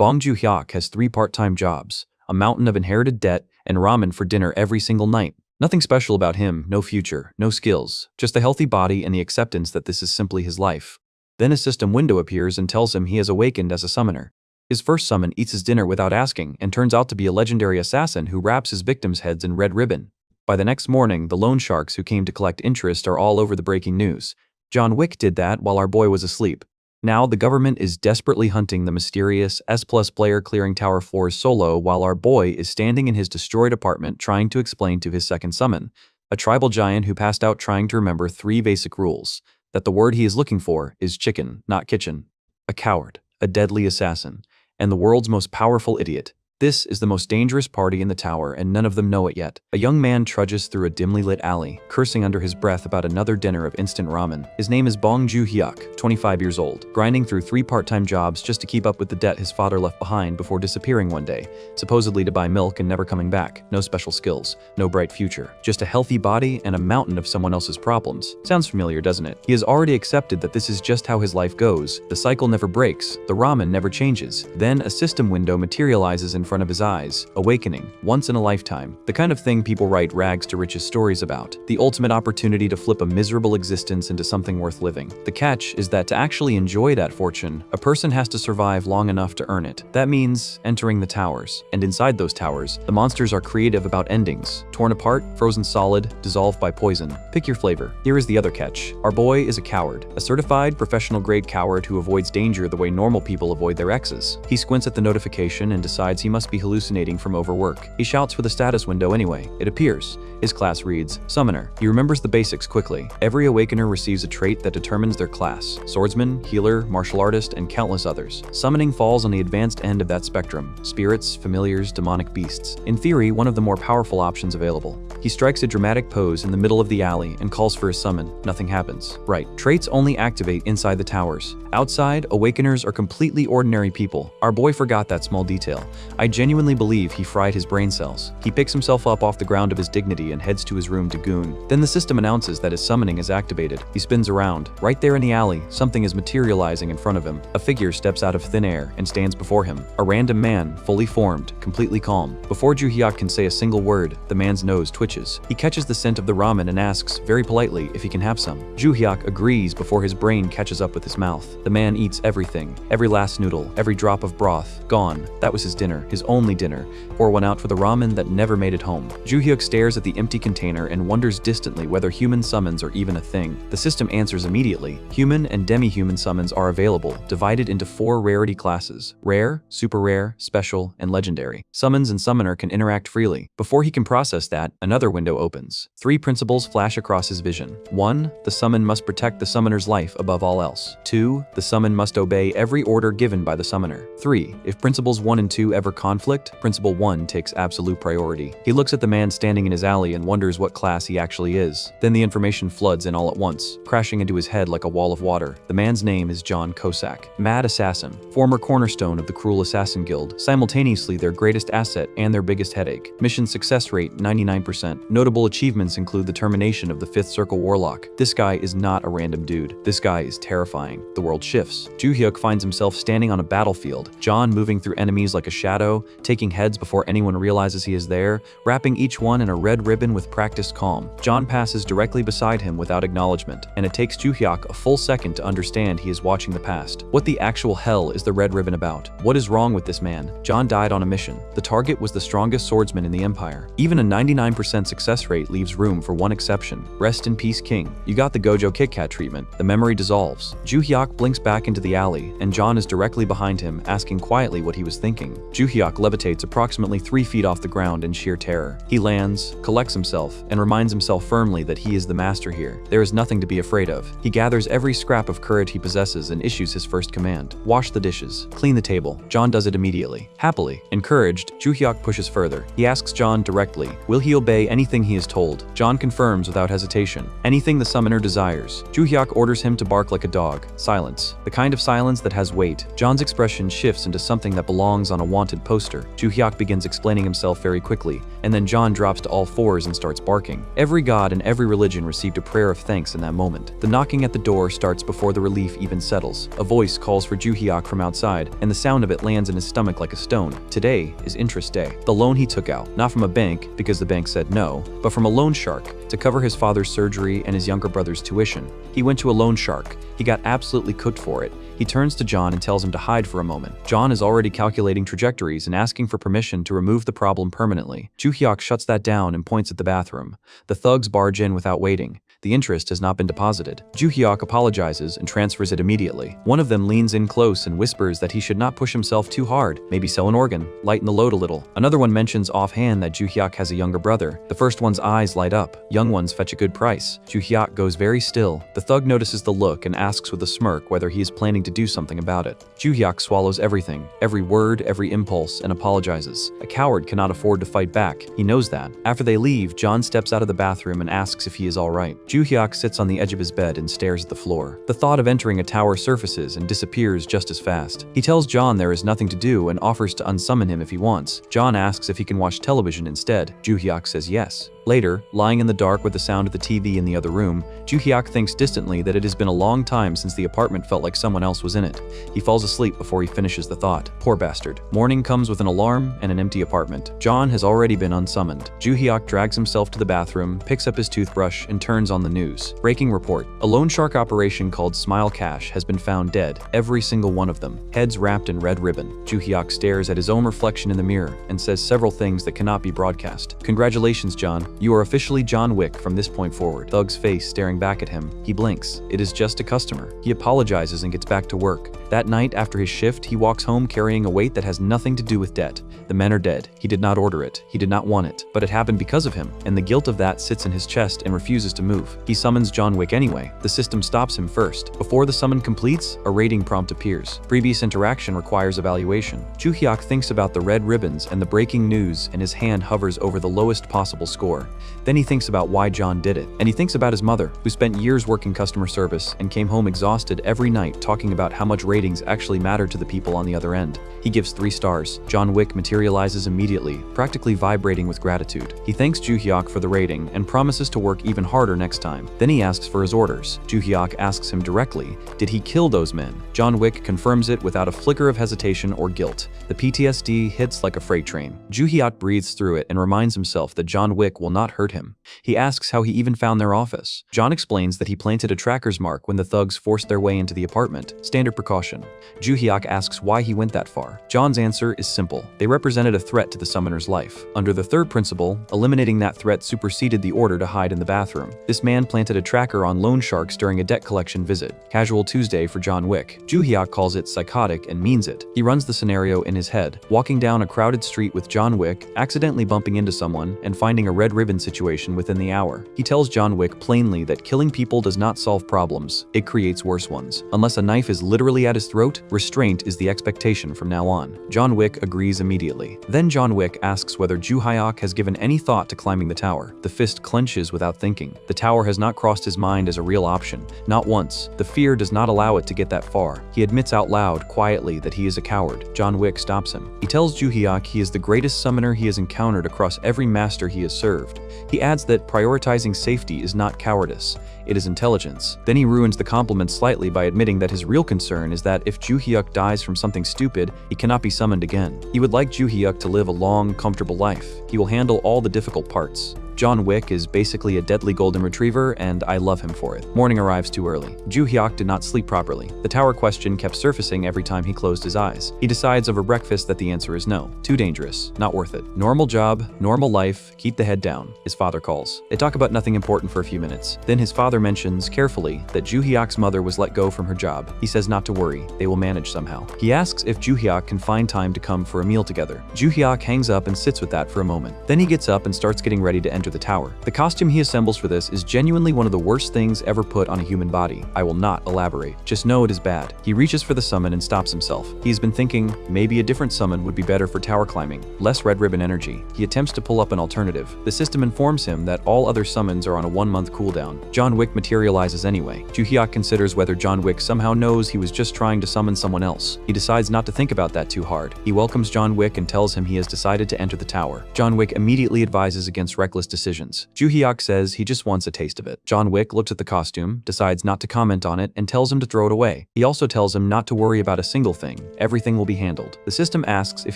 Bong Joo-hyuk has 3 part-time jobs, a mountain of inherited debt, and ramen for dinner every single night. Nothing special about him, no future, no skills, just a healthy body and the acceptance that this is simply his life. Then a system window appears and tells him he has awakened as a summoner. His first summon eats his dinner without asking and turns out to be a legendary assassin who wraps his victims' heads in red ribbon. By the next morning, the loan sharks who came to collect interest are all over the breaking news. John Wick did that while our boy was asleep. Now the government is desperately hunting the mysterious S+ player clearing tower floors solo while our boy is standing in his destroyed apartment trying to explain to his second summon, a tribal giant who passed out trying to remember 3 basic rules, that the word he is looking for is chicken, not kitchen. A coward, a deadly assassin, and the world's most powerful idiot. This is the most dangerous party in the tower and none of them know it yet. A young man trudges through a dimly lit alley, cursing under his breath about another dinner of instant ramen. His name is Bong Joo-hyuk, 25 years old, grinding through 3 part-time jobs just to keep up with the debt his father left behind before disappearing one day, supposedly to buy milk and never coming back. No special skills, no bright future, just a healthy body and a mountain of someone else's problems. Sounds familiar, doesn't it? He has already accepted that this is just how his life goes. The cycle never breaks, the ramen never changes. Then a system window materializes in front of his eyes, awakening, once in a lifetime, the kind of thing people write rags to riches stories about, the ultimate opportunity to flip a miserable existence into something worth living. The catch is that to actually enjoy that fortune, a person has to survive long enough to earn it. That means entering the towers, and inside those towers, the monsters are creative about endings, torn apart, frozen solid, dissolved by poison. Pick your flavor. Here is the other catch. Our boy is a coward, a certified professional-grade coward who avoids danger the way normal people avoid their exes. He squints at the notification and decides he must be hallucinating from overwork. He shouts for the status window anyway. It appears. His class reads, Summoner. He remembers the basics quickly. Every awakener receives a trait that determines their class. Swordsman, healer, martial artist, and countless others. Summoning falls on the advanced end of that spectrum. Spirits, familiars, demonic beasts. In theory, one of the more powerful options available. He strikes a dramatic pose in the middle of the alley and calls for his summon. Nothing happens. Right. Traits only activate inside the towers. Outside, awakeners are completely ordinary people. Our boy forgot that small detail. I genuinely believe he fried his brain cells. He picks himself up off the ground of his dignity and heads to his room to goon. Then the system announces that his summoning is activated. He spins around. Right there in the alley, something is materializing in front of him. A figure steps out of thin air and stands before him. A random man, fully formed, completely calm. Before Joo-hyuk can say a single word, the man's nose twitches. He catches the scent of the ramen and asks, very politely, if he can have some. Joo-hyuk agrees before his brain catches up with his mouth. The man eats everything. Every last noodle, every drop of broth, gone. That was his dinner, his only dinner. Pour one out for the ramen that never made it home. Joo-hyuk stares at the empty container and wonders distantly whether human summons are even a thing. The system answers immediately. Human and demi-human summons are available, divided into 4 rarity classes: rare, super rare, special, and legendary. Summons and summoner can interact freely. Before he can process that, another window opens. 3 principles flash across his vision. 1. The summon must protect the summoner's life above all else. 2. The summon must obey every order given by the summoner. 3. If principles 1 and 2 ever conflict, principle 1 takes absolute priority. He looks at the man standing in his alley and wonders what class he actually is. Then the information floods in all at once, crashing into his head like a wall of water. The man's name is John Kosak. Mad assassin, former cornerstone of the Cruel Assassin Guild, simultaneously their greatest asset and their biggest headache. Mission success rate 99%. Notable achievements include the termination of the 5th Circle Warlock. This guy is not a random dude. This guy is terrifying. The world shifts. Joo-hyuk finds himself standing on a battlefield, John moving through enemies like a shadow, taking heads before anyone realizes he is there, wrapping each one in a red ribbon with practiced calm. John passes directly beside him without acknowledgement, and it takes Joo-hyuk a full second to understand he is watching the past. What the actual hell is the red ribbon about? What is wrong with this man? John died on a mission. The target was the strongest swordsman in the Empire. Even a 99% success rate leaves room for one exception. Rest in peace, King. You got the Gojo Kit Kat treatment. The memory dissolves. Joo-hyuk blinks back into the alley, and John is directly behind him, asking quietly what he was thinking. Joo-hyuk levitates approximately 3 feet off the ground in sheer terror. He lands, collects himself, and reminds himself firmly that he is the master here. There is nothing to be afraid of. He gathers every scrap of courage he possesses and issues his first command. Wash the dishes. Clean the table. John does it immediately. Happily. Encouraged, Joo-hyuk pushes further. He asks John directly, will he obey anything he is told? John confirms without hesitation. Anything the summoner desires. Joo-hyuk orders him to bark like a dog. Silence. The kind of silence that has weight. John's expression shifts into something that belongs on a wanted poster. poster. Ju Hyuk begins explaining himself very quickly, and then John drops to all fours and starts barking. Every god and every religion received a prayer of thanks in that moment. The knocking at the door starts before the relief even settles. A voice calls for Ju Hyuk from outside, and the sound of it lands in his stomach like a stone. Today is interest day. The loan he took out, not from a bank, because the bank said no, but from a loan shark to cover his father's surgery and his younger brother's tuition. He went to a loan shark. He got absolutely cooked for it. He turns to John and tells him to hide for a moment. John is already calculating trajectories and asking for permission to remove the problem permanently. Ju Hyuk shuts that down and points at the bathroom. The thugs barge in without waiting. The interest has not been deposited. Ju Hyuk apologizes and transfers it immediately. One of them leans in close and whispers that he should not push himself too hard, maybe sell an organ, lighten the load a little. Another one mentions offhand that Ju Hyuk has a younger brother. The first one's eyes light up. Young ones fetch a good price. Ju Hyuk goes very still. The thug notices the look and asks with a smirk whether he is planning to do something about it. Ju Hyuk swallows everything, every word, every impulse, and apologizes. A coward cannot afford to fight back. He knows that. After they leave, John steps out of the bathroom and asks if he is alright. Ju Hyuk sits on the edge of his bed and stares at the floor. The thought of entering a tower surfaces and disappears just as fast. He tells John there is nothing to do and offers to unsummon him if he wants. John asks if he can watch television instead. Ju Hyuk says yes. Later, lying in the dark with the sound of the TV in the other room, Ju Hyuk thinks distantly that it has been a long time since the apartment felt like someone else was in it. He falls asleep before he finishes the thought. Poor bastard. Morning comes with an alarm and an empty apartment. John has already been unsummoned. Ju Hyuk drags himself to the bathroom, picks up his toothbrush, and turns on the news. Breaking report. A loan shark operation called Smile Cash has been found dead, every single one of them, heads wrapped in red ribbon. Ju Hyuk stares at his own reflection in the mirror and says several things that cannot be broadcast. Congratulations, John. You are officially John Wick from this point forward. Thug's face staring back at him. He blinks. It is just a customer. He apologizes and gets back to work. That night after his shift, he walks home carrying a weight that has nothing to do with debt. The men are dead. He did not order it. He did not want it. But it happened because of him, and the guilt of that sits in his chest and refuses to move. He summons John Wick anyway. The system stops him first. Before the summon completes, a rating prompt appears. Previous interaction requires evaluation. Ju Hyuk thinks about the red ribbons and the breaking news, and his hand hovers over the lowest possible score. Then he thinks about why John did it, and he thinks about his mother, who spent years working customer service and came home exhausted every night talking about how much ratings actually mattered to the people on the other end. He gives 3 stars. John Wick materializes immediately, practically vibrating with gratitude. He thanks Ju Hyuk for the rating and promises to work even harder next time. Then he asks for his orders. Ju Hyuk asks him directly, did he kill those men? John Wick confirms it without a flicker of hesitation or guilt. The PTSD hits like a freight train. Ju Hyuk breathes through it and reminds himself that John Wick will not hurt him. He asks how he even found their office. John explains that he planted a tracker's mark when the thugs forced their way into the apartment. Standard precaution. Ju Hyuk asks why he went that far. John's answer is simple. They represented a threat to the summoner's life. Under the third principle, eliminating that threat superseded the order to hide in the bathroom. This man planted a tracker on loan sharks during a debt collection visit. Casual Tuesday for John Wick. Ju Hyuk calls it psychotic and means it. He runs the scenario in his head, walking down a crowded street with John Wick, accidentally bumping into someone, and finding a red ribbon situation within the hour. He tells John Wick plainly that killing people does not solve problems, it creates worse ones. Unless a knife is literally at his throat, restraint is the expectation from now on. John Wick agrees immediately. Then John Wick asks whether Ju Hyuk has given any thought to climbing the tower. The fist clenches without thinking. The tower has not crossed his mind as a real option. Not once. The fear does not allow it to get that far. He admits out loud, quietly, that he is a coward. John Wick stops him. He tells Ju Hyuk he is the greatest summoner he has encountered across every master he has served. He adds that prioritizing safety is not cowardice, it is intelligence. Then he ruins the compliment slightly by admitting that his real concern is that if Ju Hyuk dies from something stupid, he cannot be summoned again. He would like Ju Hyuk to live a long, comfortable life. He will handle all the difficult parts. John Wick is basically a deadly golden retriever, and I love him for it. Morning arrives too early. Ju Hyuk did not sleep properly. The tower question kept surfacing every time he closed his eyes. He decides over breakfast that the answer is no. Too dangerous. Not worth it. Normal job, normal life, keep the head down. His father calls. They talk about nothing important for a few minutes. Then his father mentions, carefully, that Ju Hyuk's mother was let go from her job. He says not to worry, they will manage somehow. He asks if Ju Hyuk can find time to come for a meal together. Ju Hyuk hangs up and sits with that for a moment. Then he gets up and starts getting ready to enter enter the tower. The costume he assembles for this is genuinely one of the worst things ever put on a human body. I will not elaborate. Just know it is bad. He reaches for the summon and stops himself. He's been thinking maybe a different summon would be better for tower climbing, less red ribbon energy. He attempts to pull up an alternative. The system informs him that all other summons are on a 1-month cooldown. John Wick materializes anyway. Joo Hyuk considers whether John Wick somehow knows he was just trying to summon someone else. He decides not to think about that too hard. He welcomes John Wick and tells him he has decided to enter the tower. John Wick immediately advises against reckless decisions. Joo Hyuk says he just wants a taste of it. John Wick looks at the costume, decides not to comment on it, and tells him to throw it away. He also tells him not to worry about a single thing. Everything will be handled. The system asks if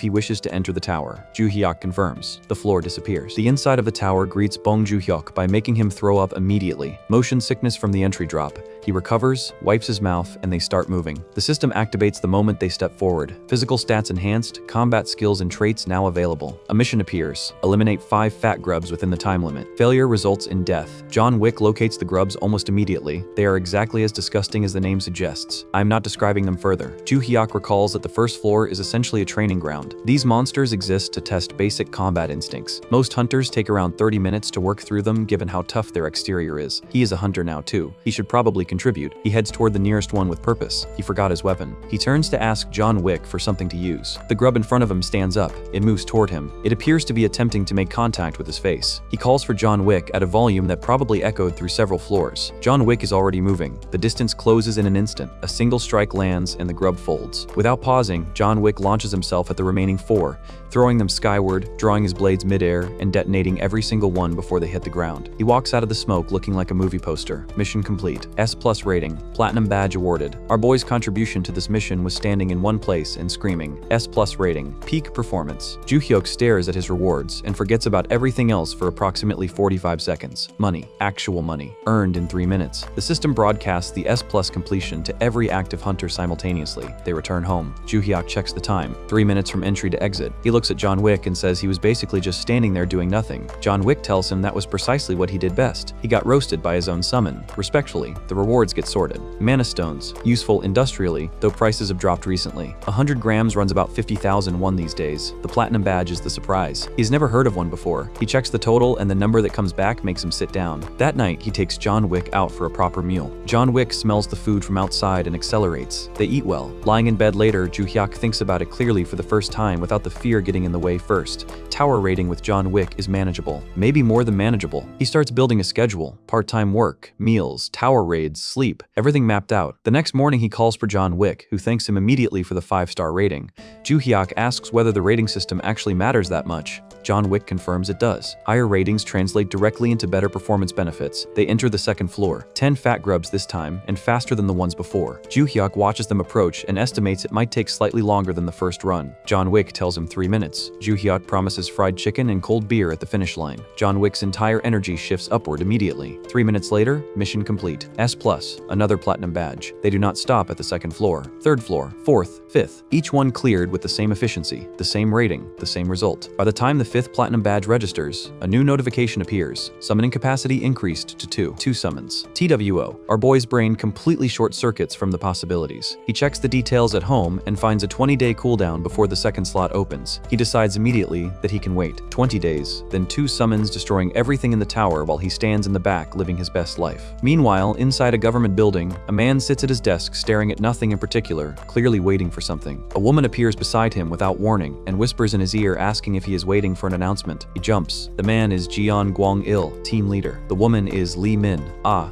he wishes to enter the tower. Joo Hyuk confirms. The floor disappears. The inside of the tower greets Bong Joo-hyuk by making him throw up immediately. Motion sickness from the entry drop. He recovers, wipes his mouth, and they start moving. The system activates the moment they step forward. Physical stats enhanced, combat skills and traits now available. A mission appears. Eliminate 5 fat grubs within the time limit. Failure results in death. John Wick locates the grubs almost immediately. They are exactly as disgusting as the name suggests. I'm not describing them further. Joo Hyuk recalls that the first floor is essentially a training ground. These monsters exist to test basic combat instincts. Most hunters take around 30 minutes to work through them given how tough their exterior is. He is a hunter now too. He should probably contribute. He heads toward the nearest one with purpose. He forgot his weapon. He turns to ask John Wick for something to use. The grub in front of him stands up. It moves toward him. It appears to be attempting to make contact with his face. He calls for John Wick at a volume that probably echoed through several floors. John Wick is already moving. The distance closes in an instant. A single strike lands and the grub folds. Without pausing, John Wick launches himself at the remaining 4, throwing them skyward, drawing his blades midair, and detonating every single one before they hit the ground. He walks out of the smoke looking like a movie poster. Mission complete. S+ rating. Platinum badge awarded. Our boy's contribution to this mission was standing in one place and screaming, S+ rating. Peak performance. Joo Hyuk stares at his rewards and forgets about everything else for approximately 45 seconds. Money. Actual money. Earned in 3 minutes. The system broadcasts the S+ completion to every active hunter simultaneously. They return home. Joo Hyuk checks the time. 3 minutes from entry to exit. He looks at John Wick and says he was basically just standing there doing nothing. John Wick tells him that was precisely what he did best. He got roasted by his own summon. Respectfully, the rewards get sorted. Mana stones. Useful industrially, though prices have dropped recently. 100 grams runs about 50,001 these days. The platinum badge is the surprise. He's never heard of one before. He checks the total and the number that comes back makes him sit down. That night, he takes John Wick out for a proper meal. John Wick smells the food from outside and accelerates. They eat well. Lying in bed later, Joo Hyuk thinks about it clearly for the first time without the fear getting in the way first. Tower rating with John Wick is manageable. Maybe more than manageable. He starts building a schedule. Part-time work, meals, tower raids, sleep, everything mapped out. The next morning he calls for John Wick, who thanks him immediately for the 5-star rating. Joo Hyuk asks whether the rating system actually matters that much. John Wick confirms it does. Higher ratings translate directly into better performance benefits. They enter the second floor. 10 fat grubs this time, and faster than the ones before. Joo Hyuk watches them approach and estimates it might take slightly longer than the first run. John Wick tells him 3 minutes. Joo Hyuk promises fried chicken and cold beer at the finish line. John Wick's entire energy shifts upward immediately. 3 minutes later, mission complete. S+, another platinum badge. They do not stop at the second floor, third floor, fourth, fifth. Each one cleared with the same efficiency, the same rating, the same result. By the time the 5th platinum badge registers, a new notification appears. Summoning capacity increased to 2 summons. TWO. Our boy's brain completely short-circuits from the possibilities. He checks the details at home and finds a 20-day cooldown before the second slot opens. He decides immediately that he can wait 20 days, then 2 summons destroying everything in the tower while he stands in the back living his best life. Meanwhile, inside a government building, a man sits at his desk staring at nothing in particular, clearly waiting for something. A woman appears beside him without warning and whispers in his ear asking if he is waiting for an announcement. He jumps. The man is Jian Guang-il, team leader. The woman is Li Min,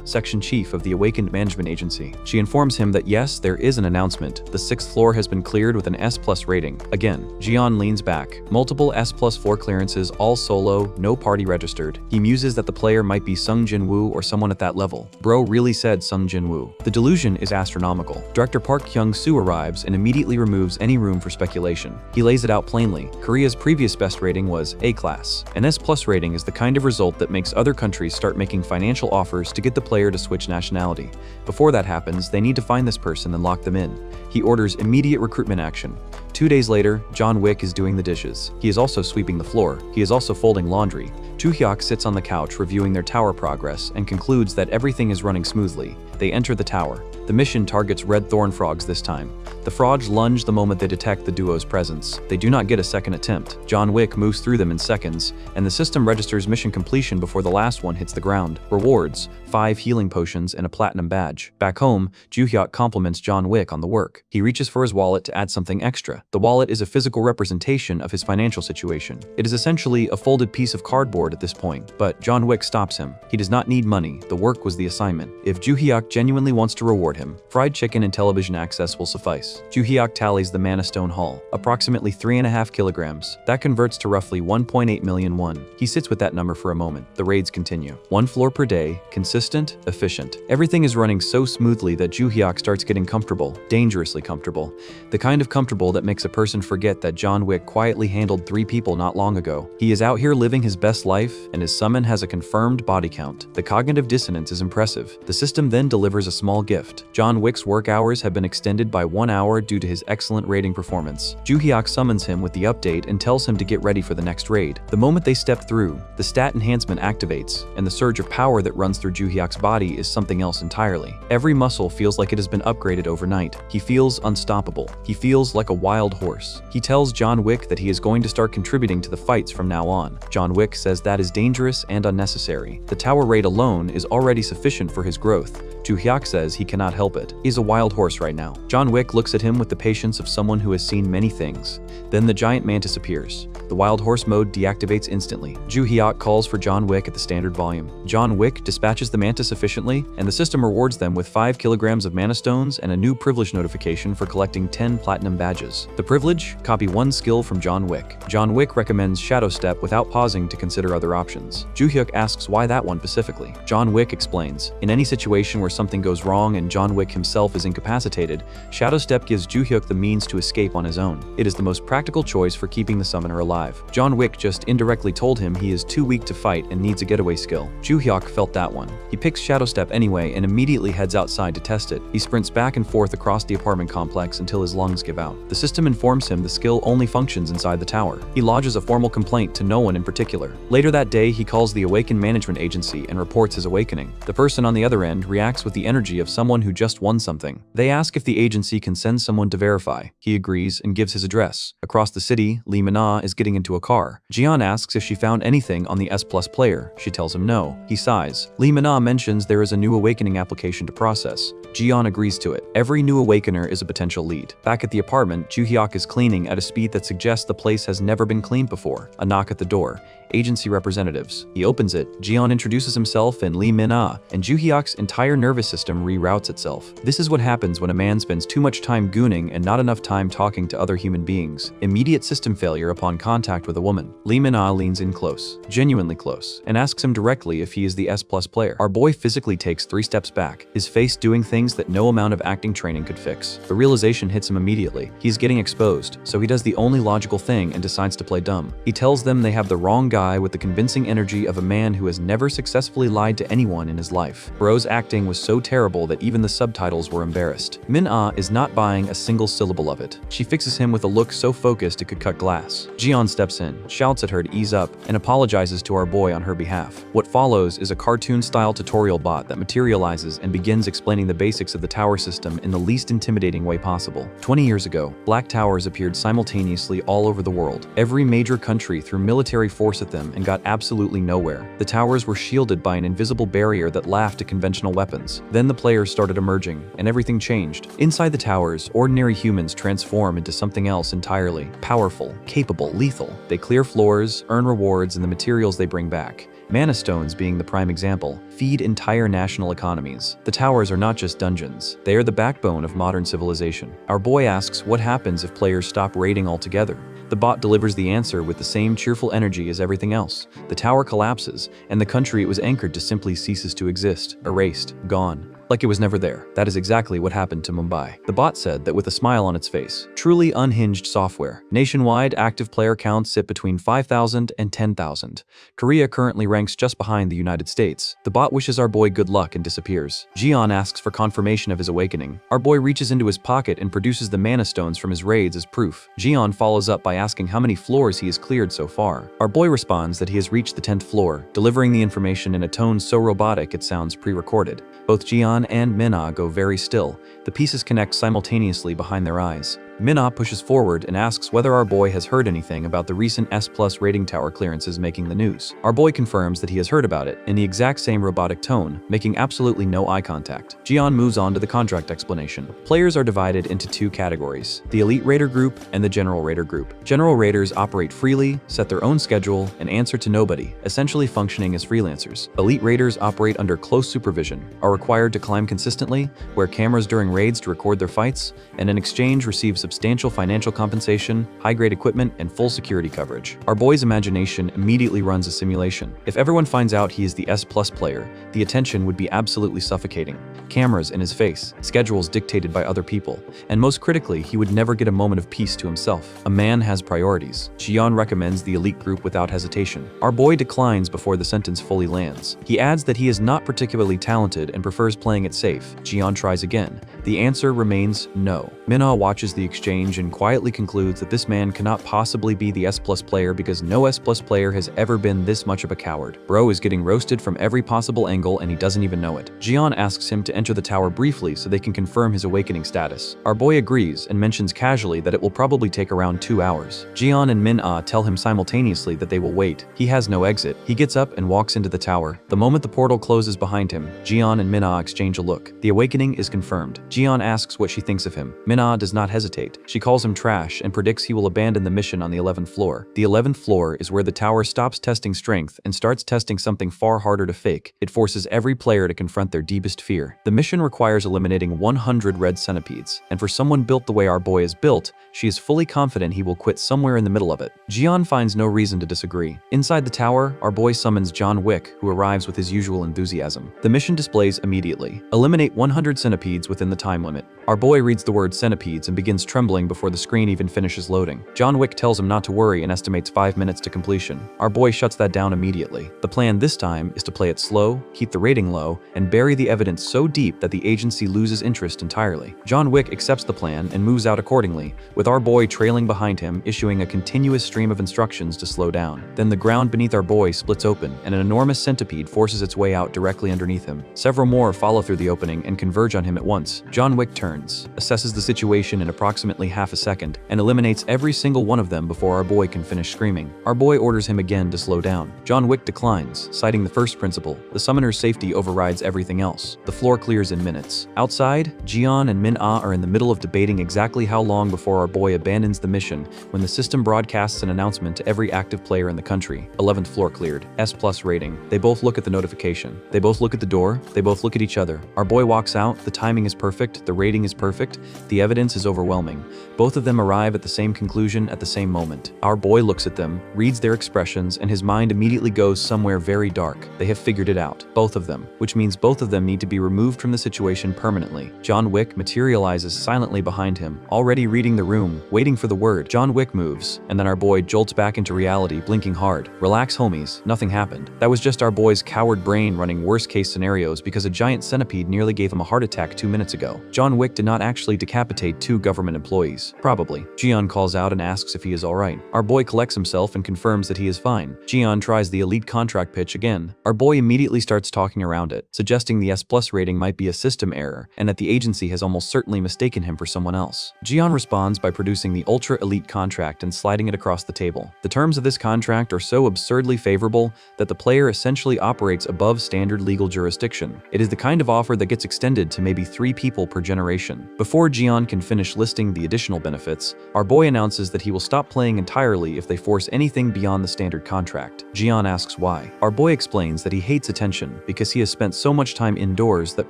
section chief of the Awakened Management Agency. She informs him that yes, there is an announcement. The 6th floor has been cleared with an S+ rating. Again, Jian leans back. Multiple S+ floor clearances, all solo, no party registered. He muses that the player might be Sung Jin-woo or someone at that level. Bro really said Sung Jin-woo. The delusion is astronomical. Director Park Kyung-soo arrives and immediately removes any room for speculation. He lays it out plainly. Korea's previous best rating was A-class. An S+ rating is the kind of result that makes other countries start making financial offers to get the player to switch nationality. Before that happens, they need to find this person and lock them in. He orders immediate recruitment action. 2 days later, John Wick is doing the dishes. He is also sweeping the floor. He is also folding laundry. Joo Hyuk sits on the couch reviewing their tower progress and concludes that everything is running smoothly. They enter the tower. The mission targets red thorn frogs this time. The frogs lunge the moment they detect the duo's presence. They do not get a second attempt. John Wick moves through them in seconds, and the system registers mission completion before the last one hits the ground. Rewards: 5 healing potions and a platinum badge. Back home, Joo-hyuk compliments John Wick on the work. He reaches for his wallet to add something extra. The wallet is a physical representation of his financial situation. It is essentially a folded piece of cardboard at this point, but John Wick stops him. He does not need money. The work was the assignment. If Joo-hyuk genuinely wants to reward him, fried chicken and television access will suffice. Joo-hyuk tallies the Mana Stone haul, approximately 3.5 kilograms. That converts to roughly 1.8 million won. He sits with that number for a moment. The raids continue. 1 floor per day, consistent, efficient. Everything is running so smoothly that Joo-hyuk starts getting comfortable, dangerously comfortable. The kind of comfortable that makes a person forget that John Wick quietly handled 3 people not long ago. He is out here living his best life, and his summon has a confirmed body count. The cognitive dissonance is impressive. The system then delivers a small gift. John Wick's work hours have been extended by 1 hour due to his excellent raiding performance. Joo-hyuk summons him with the update and tells him to get ready for the next raid. The moment they step through, the stat enhancement activates, and the surge of power that runs through Joo-hyuk's body is something else entirely. Every muscle feels like it has been upgraded overnight. He feels unstoppable. He feels like a wild horse. He tells John Wick that he is going to start contributing to the fights from now on. John Wick says that is dangerous and unnecessary. The tower raid alone is already sufficient for his growth. Joo-hyuk says he cannot help it. He's a wild horse right now. John Wick looks at him with the patience of someone who has seen many things. Then the giant mantis appears. The wild horse mode deactivates instantly. Joo-hyuk calls for John Wick at the standard volume. John Wick dispatches the mantis efficiently, and the system rewards them with 5 kilograms of mana stones and a new privilege notification for collecting 10 platinum badges. The privilege: copy 1 skill from John Wick. John Wick recommends Shadow Step without pausing to consider other options. Joo-hyuk asks why that one specifically. John Wick explains, in any situation where something goes wrong and John Wick himself is incapacitated, Shadow Step gives Joo-hyuk the means to escape on his own. It is the most practical choice for keeping the summoner alive. John Wick just indirectly told him he is too weak to fight and needs a getaway skill. Joo-hyuk felt that one. He picks Shadow Step anyway and immediately heads outside to test it. He sprints back and forth across the apartment complex until his lungs give out. The system informs him the skill only functions inside the tower. He lodges a formal complaint to no one in particular. Later that day, he calls the Awaken Management Agency and reports his awakening. The person on the other end reacts with the energy of someone who just won something. They ask if the agency can send someone to verify. He agrees and gives his address. Across the city, Lee Min-ah is getting into a car. Jian asks if she found anything on the S+ player. She tells him no. He sighs. Lee Min-ah mentions there is a new awakening application to process. Jian agrees to it. Every new awakener is a potential lead. Back at the apartment, Joo-hyuk is cleaning at a speed that suggests the place has never been cleaned before. A knock at the door. Agency representatives. He opens it. Jian introduces himself and Lee Min-ah, and Joo-hyuk's entire nervous system reroutes itself. This is what happens when a man spends too much time gooning and not enough time talking to other human beings. Immediate system failure upon contact with a woman. Lee Min-ah leans in close, genuinely close, and asks him directly if he is the S+ player. Our boy physically takes 3 steps back, his face doing things that no amount of acting training could fix. The realization hits him immediately. He's getting exposed, so he does the only logical thing and decides to play dumb. He tells them they have the wrong guy with the convincing energy of a man who has never successfully lied to anyone in his life. Bro's acting was so terrible that even the subtitles were embarrassed. Min-ah is not buying a single syllable of it. She fixes him with a look so focused it could cut glass. Jian steps in, shouts at her to ease up, and apologizes to our boy on her behalf. What follows is a cartoon-style tutorial bot that materializes and begins explaining the basics of the tower system in the least intimidating way possible. 20 years ago, black towers appeared simultaneously all over the world. Every major country threw military force at them and got absolutely nowhere. The towers were shielded by an invisible barrier that laughed at conventional weapons. Then the players started emerging, and everything changed. Inside the towers, ordinary humans transform into something else entirely. Powerful, capable, lethal. They clear floors, earn rewards, and the materials they bring back. Mana stones being the prime example, feed entire national economies. The towers are not just dungeons. They are the backbone of modern civilization. Our boy asks what happens if players stop raiding altogether. The bot delivers the answer with the same cheerful energy as everything else. The tower collapses, and the country it was anchored to simply ceases to exist, erased, gone. Like it was never there. That is exactly what happened to Mumbai. The bot said that with a smile on its face. Truly unhinged software. Nationwide, active player counts sit between 5,000 and 10,000. Korea currently ranks just behind the United States. The bot wishes our boy good luck and disappears. Jian asks for confirmation of his awakening. Our boy reaches into his pocket and produces the mana stones from his raids as proof. Jian follows up by asking how many floors he has cleared so far. Our boy responds that he has reached the 10th floor, delivering the information in a tone so robotic it sounds pre-recorded. Both Jian Jian and Min-Ah go very still. The pieces connect simultaneously behind their eyes. Min-Ah pushes forward and asks whether our boy has heard anything about the recent S+ rating tower clearances making the news. Our boy confirms that he has heard about it in the exact same robotic tone, making absolutely no eye contact. Jian moves on to the contract explanation. Players are divided into two categories: the Elite Raider Group and the General Raider Group. General Raiders operate freely, set their own schedule, and answer to nobody, essentially functioning as freelancers. Elite Raiders operate under close supervision, are required to climb consistently, wear cameras during raids to record their fights, and in exchange receive substantial financial compensation, high-grade equipment, and full security coverage. Our boy's imagination immediately runs a simulation. If everyone finds out he is the S+ player, the attention would be absolutely suffocating. Cameras in his face, schedules dictated by other people, and most critically, he would never get a moment of peace to himself. A man has priorities. Jian recommends the Elite Group without hesitation. Our boy declines before the sentence fully lands. He adds that he is not particularly talented and prefers playing it safe. Jian tries again. The answer remains no. Min-Ah watches the exchange and quietly concludes that this man cannot possibly be the S+ player because no S+ player has ever been this much of a coward. Bro is getting roasted from every possible angle and he doesn't even know it. Jian asks him to enter the tower briefly so they can confirm his awakening status. Our boy agrees and mentions casually that it will probably take around 2 hours. Jian and Min-Ah tell him simultaneously that they will wait. He has no exit. He gets up and walks into the tower. The moment the portal closes behind him, Jian and Min-Ah exchange a look. The awakening is confirmed. Jian asks what she thinks of him. Min-Ah does not hesitate. She calls him trash and predicts he will abandon the mission on the 11th floor. The 11th floor is where the tower stops testing strength and starts testing something far harder to fake. It forces every player to confront their deepest fear. The mission requires eliminating 100 red centipedes, and for someone built the way our boy is built, she is fully confident he will quit somewhere in the middle of it. Jian finds no reason to disagree. Inside the tower, our boy summons John Wick, who arrives with his usual enthusiasm. The mission displays immediately: eliminate 100 centipedes within the time limit. Our boy reads the word centipedes and begins trembling before the screen even finishes loading. John Wick tells him not to worry and estimates 5 minutes to completion. Our boy shuts that down immediately. The plan this time is to play it slow, keep the rating low, and bury the evidence so deep that the agency loses interest entirely. John Wick accepts the plan and moves out accordingly, with our boy trailing behind him, issuing a continuous stream of instructions to slow down. Then the ground beneath our boy splits open, and an enormous centipede forces its way out directly underneath him. Several more follow through the opening and converge on him at once. John Wick turns, assesses the situation in approximately half a second, and eliminates every single one of them before our boy can finish screaming. Our boy orders him again to slow down. John Wick declines, citing the first principle: the summoner's safety overrides everything else. The floor clears in minutes. Outside, Jian and Min-Ah are in the middle of debating exactly how long before our boy abandons the mission when the system broadcasts an announcement to every active player in the country: 11th floor cleared, S+ rating. They both look at the notification. They both look at the door. They both look at each other. Our boy walks out. The timing is perfect. The rating is perfect. The evidence is overwhelming. Both of them arrive at the same conclusion at the same moment. Our boy looks at them, reads their expressions, and his mind immediately goes somewhere very dark. They have figured it out, both of them, which means both of them need to be removed from the situation permanently. John Wick materializes silently behind him, already reading the room, waiting for the word. John Wick moves, and then our boy jolts back into reality, blinking hard. Relax, homies, nothing happened. That was just our boy's coward brain running worst-case scenarios because a giant centipede nearly gave him a heart attack 2 minutes ago. John Wick did not actually decapitate 2 government employees. Probably. Jian calls out and asks if he is alright. Our boy collects himself and confirms that he is fine. Jian tries the elite contract pitch again. Our boy immediately starts talking around it, suggesting the S+ rating might be a system error and that the agency has almost certainly mistaken him for someone else. Jian responds by producing the ultra elite contract and sliding it across the table. The terms of this contract are so absurdly favorable that the player essentially operates above standard legal jurisdiction. It is the kind of offer that gets extended to maybe 3 people per generation. Before Jian can finish listing the additional benefits, our boy announces that he will stop playing entirely if they force anything beyond the standard contract. Jian asks why. Our boy explains that he hates attention because he has spent so much time indoors that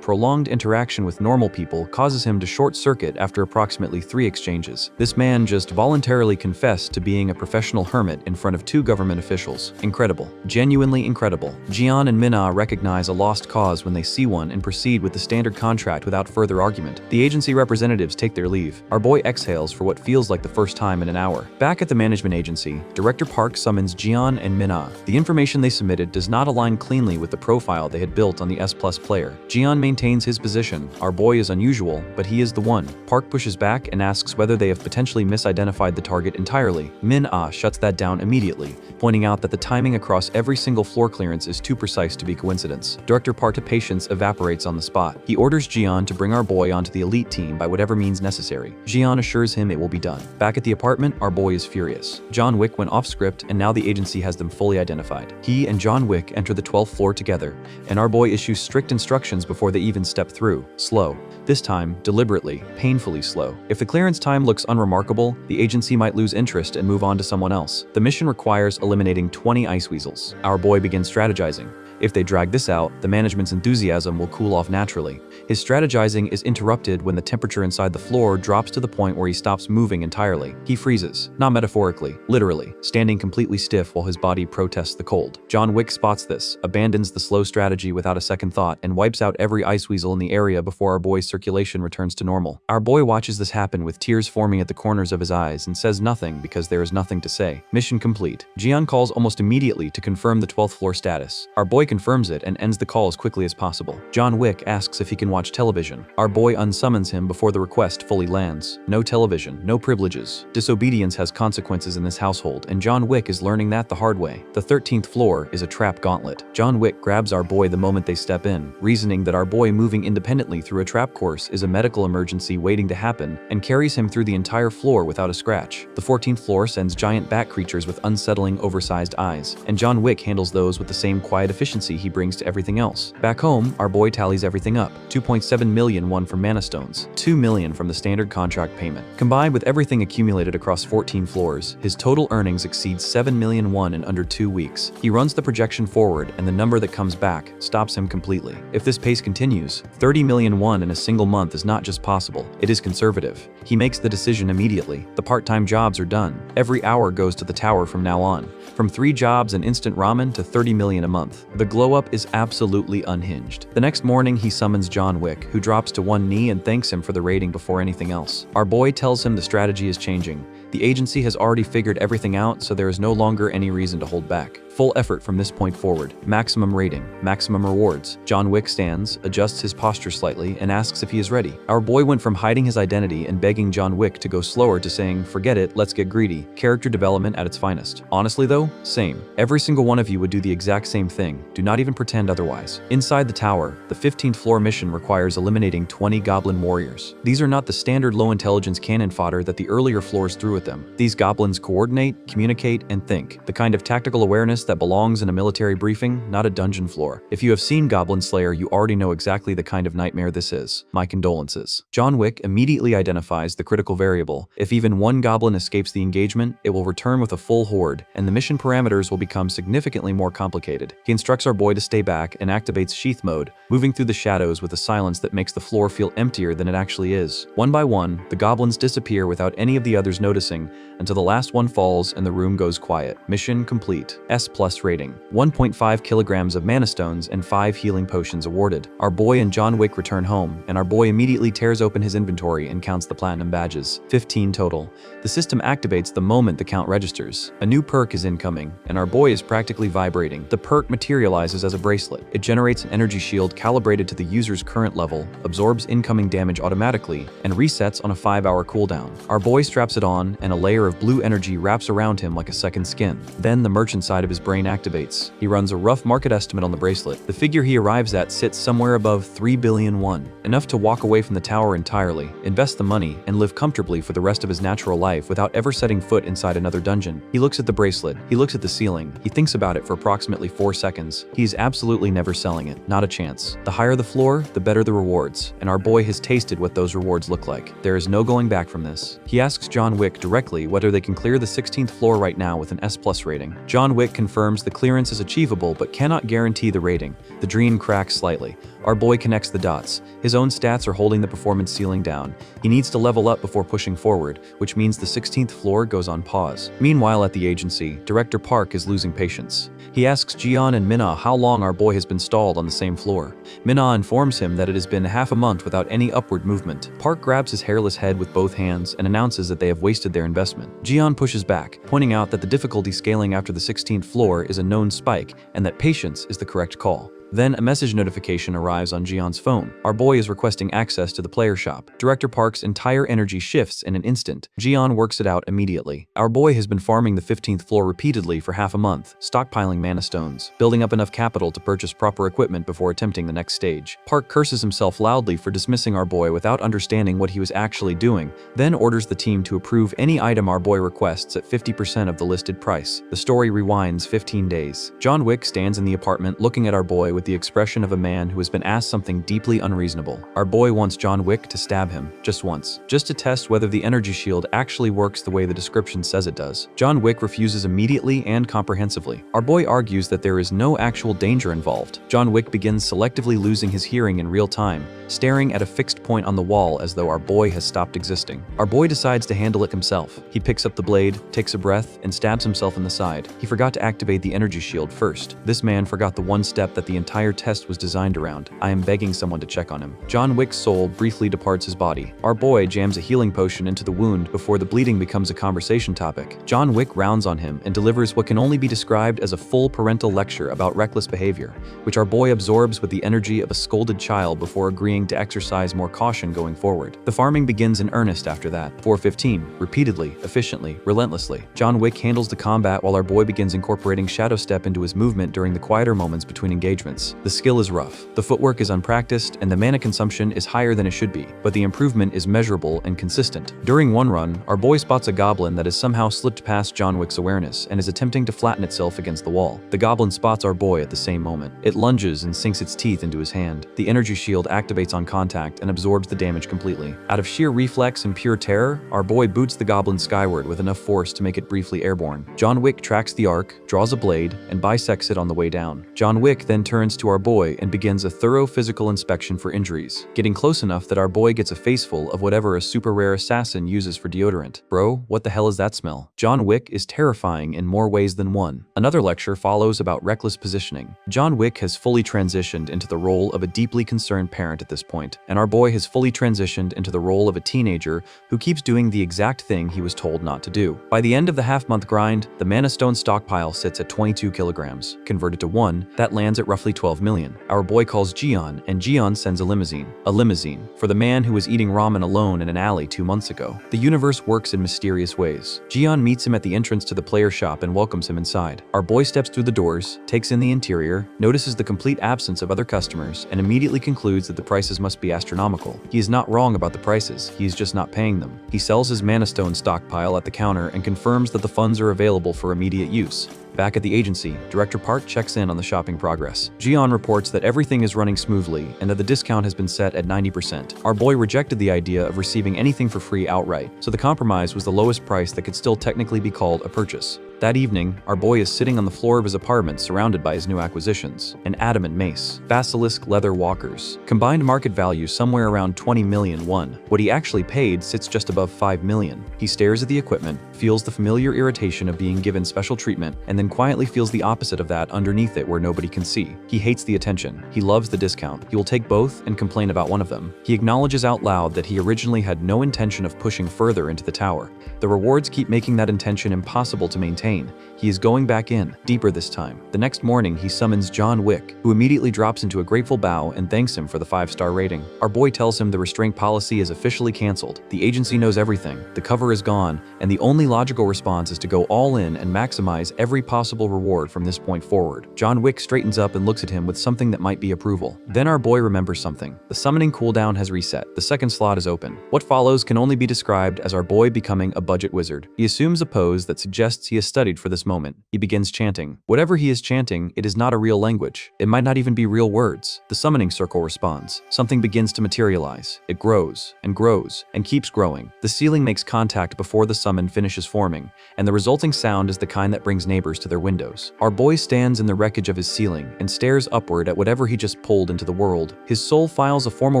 prolonged interaction with normal people causes him to short-circuit after approximately 3 exchanges. This man just voluntarily confessed to being a professional hermit in front of 2 government officials. Incredible. Genuinely incredible. Jian and Min-Ah recognize a lost cause when they see one and proceed with the standard contract without further further argument. The agency representatives take their leave. Our boy exhales for what feels like the first time in an hour. Back at the management agency, Director Park summons Jian and Min-ah. The information they submitted does not align cleanly with the profile they had built on the S+ player. Jian maintains his position. Our boy is unusual, but he is the one. Park pushes back and asks whether they have potentially misidentified the target entirely. Min-ah shuts that down immediately, pointing out that the timing across every single floor clearance is too precise to be coincidence. Director Park's patience evaporates on the spot. He orders Jian to bring our boy onto the elite team by whatever means necessary. Jian assures him it will be done. Back at the apartment, our boy is furious. John Wick went off script, and now the agency has them fully identified. He and John Wick enter the 12th floor together, and our boy issues strict instructions before they even step through. Slow. This time, deliberately, painfully slow. If the clearance time looks unremarkable, the agency might lose interest and move on to someone else. The mission requires eliminating 20 ice weasels. Our boy begins strategizing. If they drag this out, the management's enthusiasm will cool off naturally. His strategizing is interrupted when the temperature inside the floor drops to the point where he stops moving entirely. He freezes, not metaphorically, literally, standing completely stiff while his body protests the cold. John Wick spots this, abandons the slow strategy without a second thought, and wipes out every ice weasel in the area before our boy's circulation returns to normal. Our boy watches this happen with tears forming at the corners of his eyes and says nothing because there is nothing to say. Mission complete. Jian calls almost immediately to confirm the 12th floor status. Our boy confirms it and ends the call as quickly as possible. John Wick asks if he can watch television. Our boy unsummons him before the request fully lands. No television, no privileges. Disobedience has consequences in this household, and John Wick is learning that the hard way. The 13th floor is a trap gauntlet. John Wick grabs our boy the moment they step in, reasoning that our boy moving independently through a trap course is a medical emergency waiting to happen, and carries him through the entire floor without a scratch. The 14th floor sends giant bat creatures with unsettling, oversized eyes, and John Wick handles those with the same quiet efficiency he brings to everything else. Back home, our boy tallies everything up. 2.7 million won from Mana Stones, 2 million from the standard contract payment. Combined with everything accumulated across 14 floors, his total earnings exceeds 7 million won in under 2 weeks. He runs the projection forward, and the number that comes back stops him completely. If this pace continues, 30 million won in a single month is not just possible, it is conservative. He makes the decision immediately. The part-time jobs are done. Every hour goes to the tower from now on. From 3 jobs and instant ramen to 30 million a month. The glow-up is absolutely unhinged. The next morning, he summons John Wick, who drops to one knee and thanks him for the rating before anything else. Our boy tells him the strategy is changing. The agency has already figured everything out, so there is no longer any reason to hold back. Full effort from this point forward. Maximum rating, maximum rewards. John Wick stands, adjusts his posture slightly, and asks if he is ready. Our boy went from hiding his identity and begging John Wick to go slower to saying, forget it, let's get greedy. Character development at its finest. Honestly though, same. Every single one of you would do the exact same thing. Do not even pretend otherwise. Inside the tower, the 15th floor mission requires eliminating 20 goblin warriors. These are not the standard low-intelligence cannon fodder that the earlier floors threw at them. These goblins coordinate, communicate, and think. The kind of tactical awareness that belongs in a military briefing, not a dungeon floor. If you have seen Goblin Slayer, you already know exactly the kind of nightmare this is. My condolences. John Wick immediately identifies the critical variable. If even one goblin escapes the engagement, it will return with a full horde, and the mission parameters will become significantly more complicated. He instructs our boy to stay back and activates sheath mode, moving through the shadows with a silence that makes the floor feel emptier than it actually is. One by one, the goblins disappear without any of the others noticing, until the last one falls and the room goes quiet. Mission complete. S+ rating. 1.5 kilograms of Mana Stones and 5 healing potions awarded. Our boy and John Wick return home, and our boy immediately tears open his inventory and counts the platinum badges. 15 total. The system activates the moment the count registers. A new perk is incoming, and our boy is practically vibrating. The perk materializes as a bracelet. It generates an energy shield calibrated to the user's current level, absorbs incoming damage automatically, and resets on a 5-hour cooldown. Our boy straps it on, and a layer of blue energy wraps around him like a second skin. Then the merchant side of his brain activates. He runs a rough market estimate on the bracelet. The figure he arrives at sits somewhere above 3 billion won, enough to walk away from the tower entirely, invest the money, and live comfortably for the rest of his natural life without ever setting foot inside another dungeon. He looks at the bracelet. He looks at the ceiling. He thinks about it for approximately 4 seconds. He's absolutely never selling it. Not a chance. The higher the floor, the better the rewards, and our boy has tasted what those rewards look like. There is no going back from this. He asks John Wick directly whether they can clear the 16th floor right now with an S+ rating. John Wick confirms the clearance is achievable but cannot guarantee the rating. The dream cracks slightly. Our boy connects the dots. His own stats are holding the performance ceiling down. He needs to level up before pushing forward, which means the 16th floor goes on pause. Meanwhile, at the agency, Director Park is losing patience. He asks Jian and Minna how long our boy has been stalled on the same floor. Minna informs him that it has been half a month without any upward movement. Park grabs his hairless head with both hands and announces that they have wasted their investment. Jian pushes back, pointing out that the difficulty scaling after the 16th floor is a known spike and that patience is the correct call. Then a message notification arrives on Jian's phone. Our boy is requesting access to the player shop. Director Park's entire energy shifts in an instant. Jian works it out immediately. Our boy has been farming the 15th floor repeatedly for half a month, stockpiling mana stones, building up enough capital to purchase proper equipment before attempting the next stage. Park curses himself loudly for dismissing our boy without understanding what he was actually doing, then orders the team to approve any item our boy requests at 50% of the listed price. The story rewinds 15 days. John Wick stands in the apartment looking at our boy with the expression of a man who has been asked something deeply unreasonable. Our boy wants John Wick to stab him, just once, just to test whether the energy shield actually works the way the description says it does. John Wick refuses immediately and comprehensively. Our boy argues that there is no actual danger involved. John Wick begins selectively losing his hearing in real time, staring at a fixed point on the wall as though our boy has stopped existing. Our boy decides to handle it himself. He picks up the blade, takes a breath, and stabs himself in the side. He forgot to activate the energy shield first. This man forgot the one step that the entire test was designed around. I am begging someone to check on him. John Wick's soul briefly departs his body. Our boy jams a healing potion into the wound before the bleeding becomes a conversation topic. John Wick rounds on him and delivers what can only be described as a full parental lecture about reckless behavior, which our boy absorbs with the energy of a scolded child before agreeing to exercise more caution going forward. The farming begins in earnest after that. 4:15, repeatedly, efficiently, relentlessly. John Wick handles the combat while our boy begins incorporating Shadow Step into his movement during the quieter moments between engagements. The skill is rough, the footwork is unpracticed, and the mana consumption is higher than it should be, but the improvement is measurable and consistent. During one run, our boy spots a goblin that has somehow slipped past John Wick's awareness and is attempting to flatten itself against the wall. The goblin spots our boy at the same moment. It lunges and sinks its teeth into his hand. The energy shield activates on contact and absorbs the damage completely. Out of sheer reflex and pure terror, our boy boots the goblin skyward with enough force to make it briefly airborne. John Wick tracks the arc, draws a blade, and bisects it on the way down. John Wick then turns to our boy and begins a thorough physical inspection for injuries, getting close enough that our boy gets a faceful of whatever a super rare assassin uses for deodorant. Bro, what the hell is that smell? John Wick is terrifying in more ways than one. Another lecture follows about reckless positioning. John Wick has fully transitioned into the role of a deeply concerned parent at this point, and our boy has fully transitioned into the role of a teenager who keeps doing the exact thing he was told not to do. By the end of the half-month grind, the mana stone stockpile sits at 22 kilograms. Converted to 1, that lands at roughly 12 million. Our boy calls Jian, and Jian sends a limousine. A limousine for the man who was eating ramen alone in an alley 2 months ago. The universe works in mysterious ways. Jian meets him at the entrance to the player shop and welcomes him inside. Our boy steps through the doors, takes in the interior, notices the complete absence of other customers, and immediately concludes that the prices must be astronomical. He is not wrong about the prices, he is just not paying them. He sells his mana stone stockpile at the counter and confirms that the funds are available for immediate use. Back at the agency, Director Park checks in on the shopping progress. Jian reports that everything is running smoothly and that the discount has been set at 90%. Our boy rejected the idea of receiving anything for free outright, so the compromise was the lowest price that could still technically be called a purchase. That evening, our boy is sitting on the floor of his apartment surrounded by his new acquisitions: an adamant mace, basilisk leather walkers, combined market value somewhere around 20 million won. What he actually paid sits just above 5 million. He stares at the equipment, feels the familiar irritation of being given special treatment, and then quietly feels the opposite of that underneath it where nobody can see. He hates the attention. He loves the discount. He will take both and complain about one of them. He acknowledges out loud that he originally had no intention of pushing further into the tower. The rewards keep making that intention impossible to maintain. He is going back in, deeper this time. The next morning, he summons John Wick, who immediately drops into a grateful bow and thanks him for the 5-star rating. Our boy tells him the restraint policy is officially canceled. The agency knows everything, the cover is gone, and the only logical response is to go all in and maximize every possible reward from this point forward. John Wick straightens up and looks at him with something that might be approval. Then our boy remembers something. The summoning cooldown has reset. The second slot is open. What follows can only be described as our boy becoming a budget wizard. He assumes a pose that suggests he has studied for this moment. He begins chanting. Whatever he is chanting, it is not a real language. It might not even be real words. The summoning circle responds. Something begins to materialize. It grows and keeps growing. The ceiling makes contact before the summon finishes forming, and the resulting sound is the kind that brings neighbors to their windows. Our boy stands in the wreckage of his ceiling and stares upward at whatever he just pulled into the world. His soul files a formal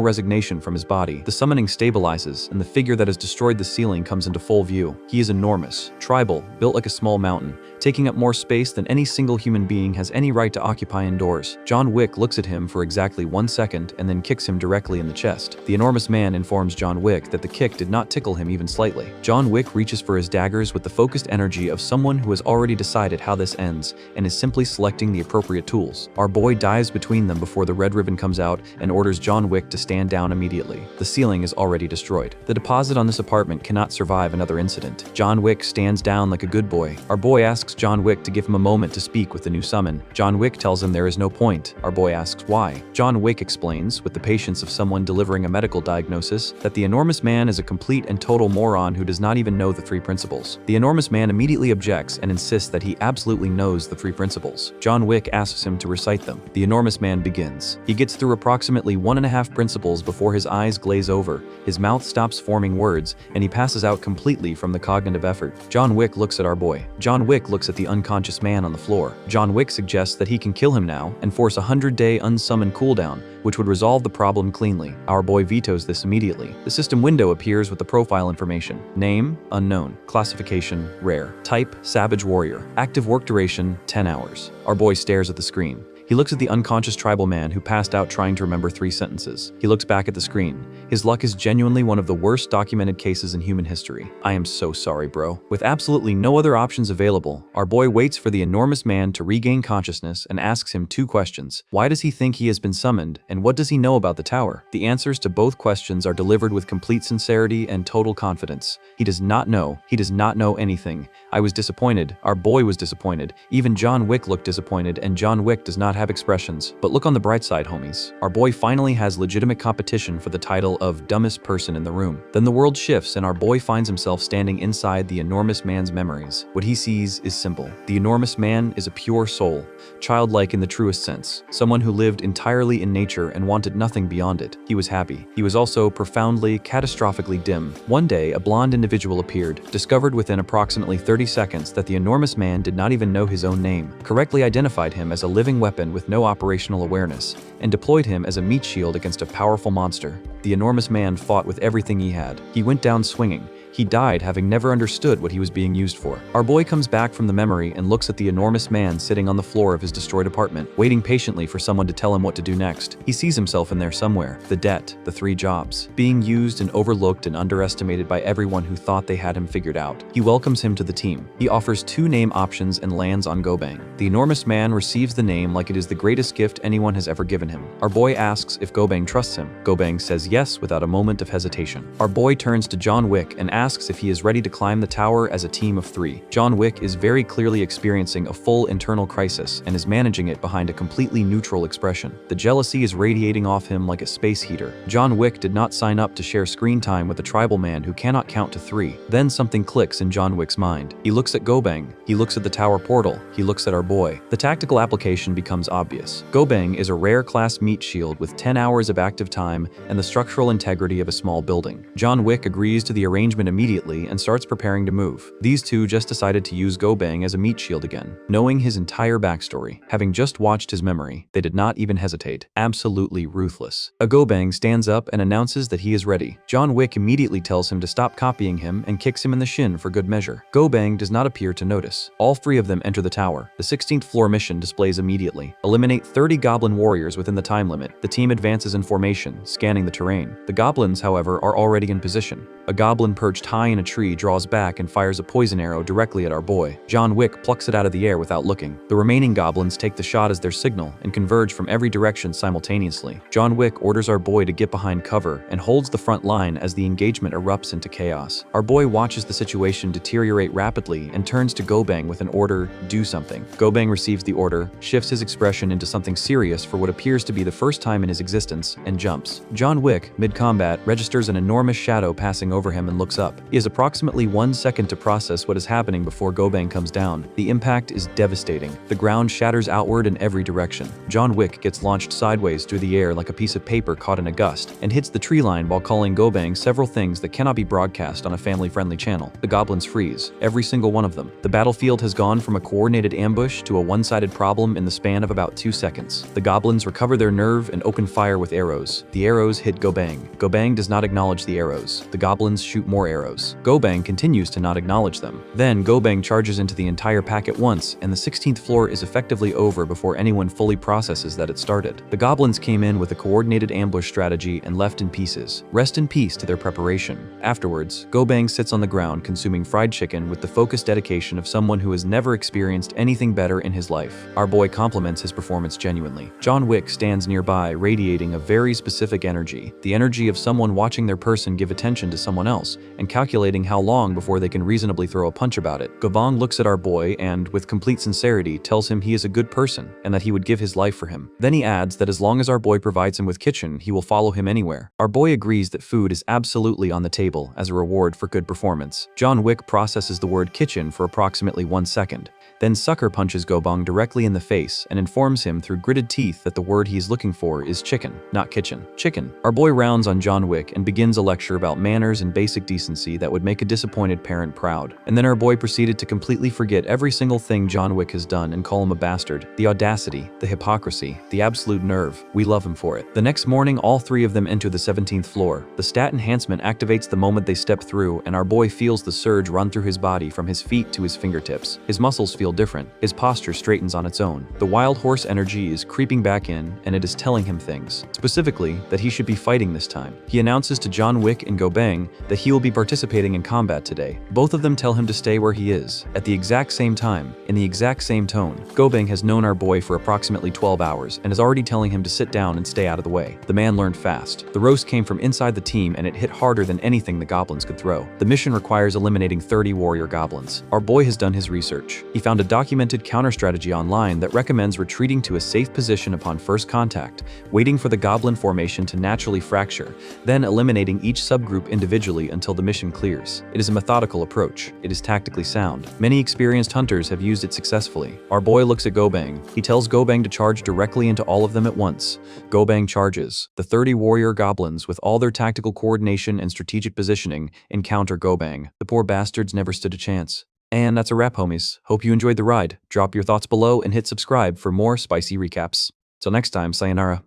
resignation from his body. The summoning stabilizes, and the figure that has destroyed the ceiling comes into full view. He is enormous, tribal, built like a small mountain, taking up more space than any single human being has any right to occupy indoors. John Wick looks at him for exactly 1 second and then kicks him directly in the chest. The enormous man informs John Wick that the kick did not tickle him even slightly. John Wick reaches for his daggers with the focused energy of someone who has already decided how this ends and is simply selecting the appropriate tools. Our boy dives between them before the red ribbon comes out and orders John Wick to stand down immediately. The ceiling is already destroyed. The deposit on this apartment cannot survive another incident. John Wick stands down like a good boy. Our boy asks John Wick to give him a moment to speak with the new summon. John Wick tells him there is no point. Our boy asks why. John Wick explains, with the patience of someone delivering a medical diagnosis, that the enormous man is a complete and total moron who does not even know the 3 principles. The enormous man immediately objects and insists that he absolutely knows the 3 principles. John Wick asks him to recite them. The enormous man begins. He gets through approximately 1.5 principles before his eyes glaze over, his mouth stops forming words, and he passes out completely from the cognitive effort. John Wick looks at our boy. John Wick looks at the unconscious man on the floor. John Wick suggests that he can kill him now and force a 100-day unsummoned cooldown, which would resolve the problem cleanly. Our boy vetoes this immediately. The system window appears with the profile information. Name, unknown. Classification, rare. Type, savage warrior. Active work duration, 10 hours. Our boy stares at the screen. He looks at the unconscious tribal man who passed out trying to remember 3 sentences. He looks back at the screen. His luck is genuinely one of the worst documented cases in human history. I am so sorry, bro. With absolutely no other options available, our boy waits for the enormous man to regain consciousness and asks him 2 questions. Why does he think he has been summoned, and what does he know about the tower? The answers to both questions are delivered with complete sincerity and total confidence. He does not know. He does not know anything. I was disappointed. Our boy was disappointed. Even John Wick looked disappointed, and John Wick does not have expressions. But look on the bright side, homies. Our boy finally has legitimate competition for the title of dumbest person in the room. Then the world shifts and our boy finds himself standing inside the enormous man's memories. What he sees is simple. The enormous man is a pure soul, childlike in the truest sense, someone who lived entirely in nature and wanted nothing beyond it. He was happy. He was also profoundly, catastrophically dim. One day, a blonde individual appeared, discovered within approximately 30 seconds that the enormous man did not even know his own name, correctly identified him as a living weapon with no operational awareness, and deployed him as a meat shield against a powerful monster. The enormous man fought with everything he had. He went down swinging. He died having never understood what he was being used for. Our boy comes back from the memory and looks at the enormous man sitting on the floor of his destroyed apartment, waiting patiently for someone to tell him what to do next. He sees himself in there somewhere. The debt, the 3 jobs, being used and overlooked and underestimated by everyone who thought they had him figured out. He welcomes him to the team. He offers 2 name options and lands on Gobang. The enormous man receives the name like it is the greatest gift anyone has ever given him. Our boy asks if Gobang trusts him. Gobang says yes without a moment of hesitation. Our boy turns to John Wick and asks if he is ready to climb the tower as a team of 3. John Wick is very clearly experiencing a full internal crisis and is managing it behind a completely neutral expression. The jealousy is radiating off him like a space heater. John Wick did not sign up to share screen time with a tribal man who cannot count to 3. Then something clicks in John Wick's mind. He looks at Gobang. He looks at the tower portal. He looks at our boy. The tactical application becomes obvious. Gobang is a rare class meat shield with 10 hours of active time and the structural integrity of a small building. John Wick agrees to the arrangement immediately and starts preparing to move. These 2 just decided to use Gobang as a meat shield again. Knowing his entire backstory, having just watched his memory, they did not even hesitate. Absolutely ruthless. A Gobang stands up and announces that he is ready. John Wick immediately tells him to stop copying him and kicks him in the shin for good measure. Gobang does not appear to notice. All 3 of them enter the tower. The 16th floor mission displays immediately. Eliminate 30 goblin warriors within the time limit. The team advances in formation, scanning the terrain. The goblins, however, are already in position. A goblin perched high in a tree draws back and fires a poison arrow directly at our boy. John Wick plucks it out of the air without looking. The remaining goblins take the shot as their signal and converge from every direction simultaneously. John Wick orders our boy to get behind cover and holds the front line as the engagement erupts into chaos. Our boy watches the situation deteriorate rapidly and turns to Gobang with an order, do something. Gobang receives the order, shifts his expression into something serious for what appears to be the first time in his existence, and jumps. John Wick, mid-combat, registers an enormous shadow passing over him and looks up. up. He has approximately 1 second to process what is happening before Gobang comes down. The impact is devastating. The ground shatters outward in every direction. John Wick gets launched sideways through the air like a piece of paper caught in a gust, and hits the tree line while calling Gobang several things that cannot be broadcast on a family-friendly channel. The goblins freeze, every single one of them. The battlefield has gone from a coordinated ambush to a one-sided problem in the span of about 2 seconds. The goblins recover their nerve and open fire with arrows. The arrows hit Gobang. Gobang does not acknowledge the arrows. The goblins shoot more arrows. Gobang continues to not acknowledge them. Then Gobang charges into the entire pack at once, and the 16th floor is effectively over before anyone fully processes that it started. The goblins came in with a coordinated ambush strategy and left in pieces. Rest in peace to their preparation. Afterwards, Gobang sits on the ground consuming fried chicken with the focused dedication of someone who has never experienced anything better in his life. Our boy compliments his performance genuinely. John Wick stands nearby, radiating a very specific energy, the energy of someone watching their person give attention to someone else and calculating how long before they can reasonably throw a punch about it. Gobang looks at our boy and, with complete sincerity, tells him he is a good person and that he would give his life for him. Then he adds that as long as our boy provides him with kitchen, he will follow him anywhere. Our boy agrees that food is absolutely on the table as a reward for good performance. John Wick processes the word kitchen for approximately 1 second, then sucker punches Gobang directly in the face and informs him through gritted teeth that the word he is looking for is chicken, not kitchen. Chicken. Our boy rounds on John Wick and begins a lecture about manners and basic decency that would make a disappointed parent proud. And then our boy proceeded to completely forget every single thing John Wick has done and call him a bastard. The audacity, the hypocrisy, the absolute nerve. We love him for it. The next morning, all three of them enter the 17th floor. The stat enhancement activates the moment they step through, and our boy feels the surge run through his body from his feet to his fingertips. His muscles feel different. His posture straightens on its own. The wild horse energy is creeping back in, and it is telling him things. Specifically, that he should be fighting this time. He announces to John Wick and Gobang that he will be participating in combat today. Both of them tell him to stay where he is. At the exact same time, in the exact same tone, Gobang has known our boy for approximately 12 hours and is already telling him to sit down and stay out of the way. The man learned fast. The roast came from inside the team and it hit harder than anything the goblins could throw. The mission requires eliminating 30 warrior goblins. Our boy has done his research. He found a documented counter strategy online that recommends retreating to a safe position upon first contact, waiting for the goblin formation to naturally fracture, then eliminating each subgroup individually until the mission clears. It is a methodical approach. It is tactically sound. Many experienced hunters have used it successfully. Our boy looks at Gobang. He tells Gobang to charge directly into all of them at once. Gobang charges. The 30 warrior goblins, with all their tactical coordination and strategic positioning, encounter Gobang. The poor bastards never stood a chance. And that's a wrap, homies. Hope you enjoyed the ride. Drop your thoughts below and hit subscribe for more spicy recaps. Till next time, sayonara.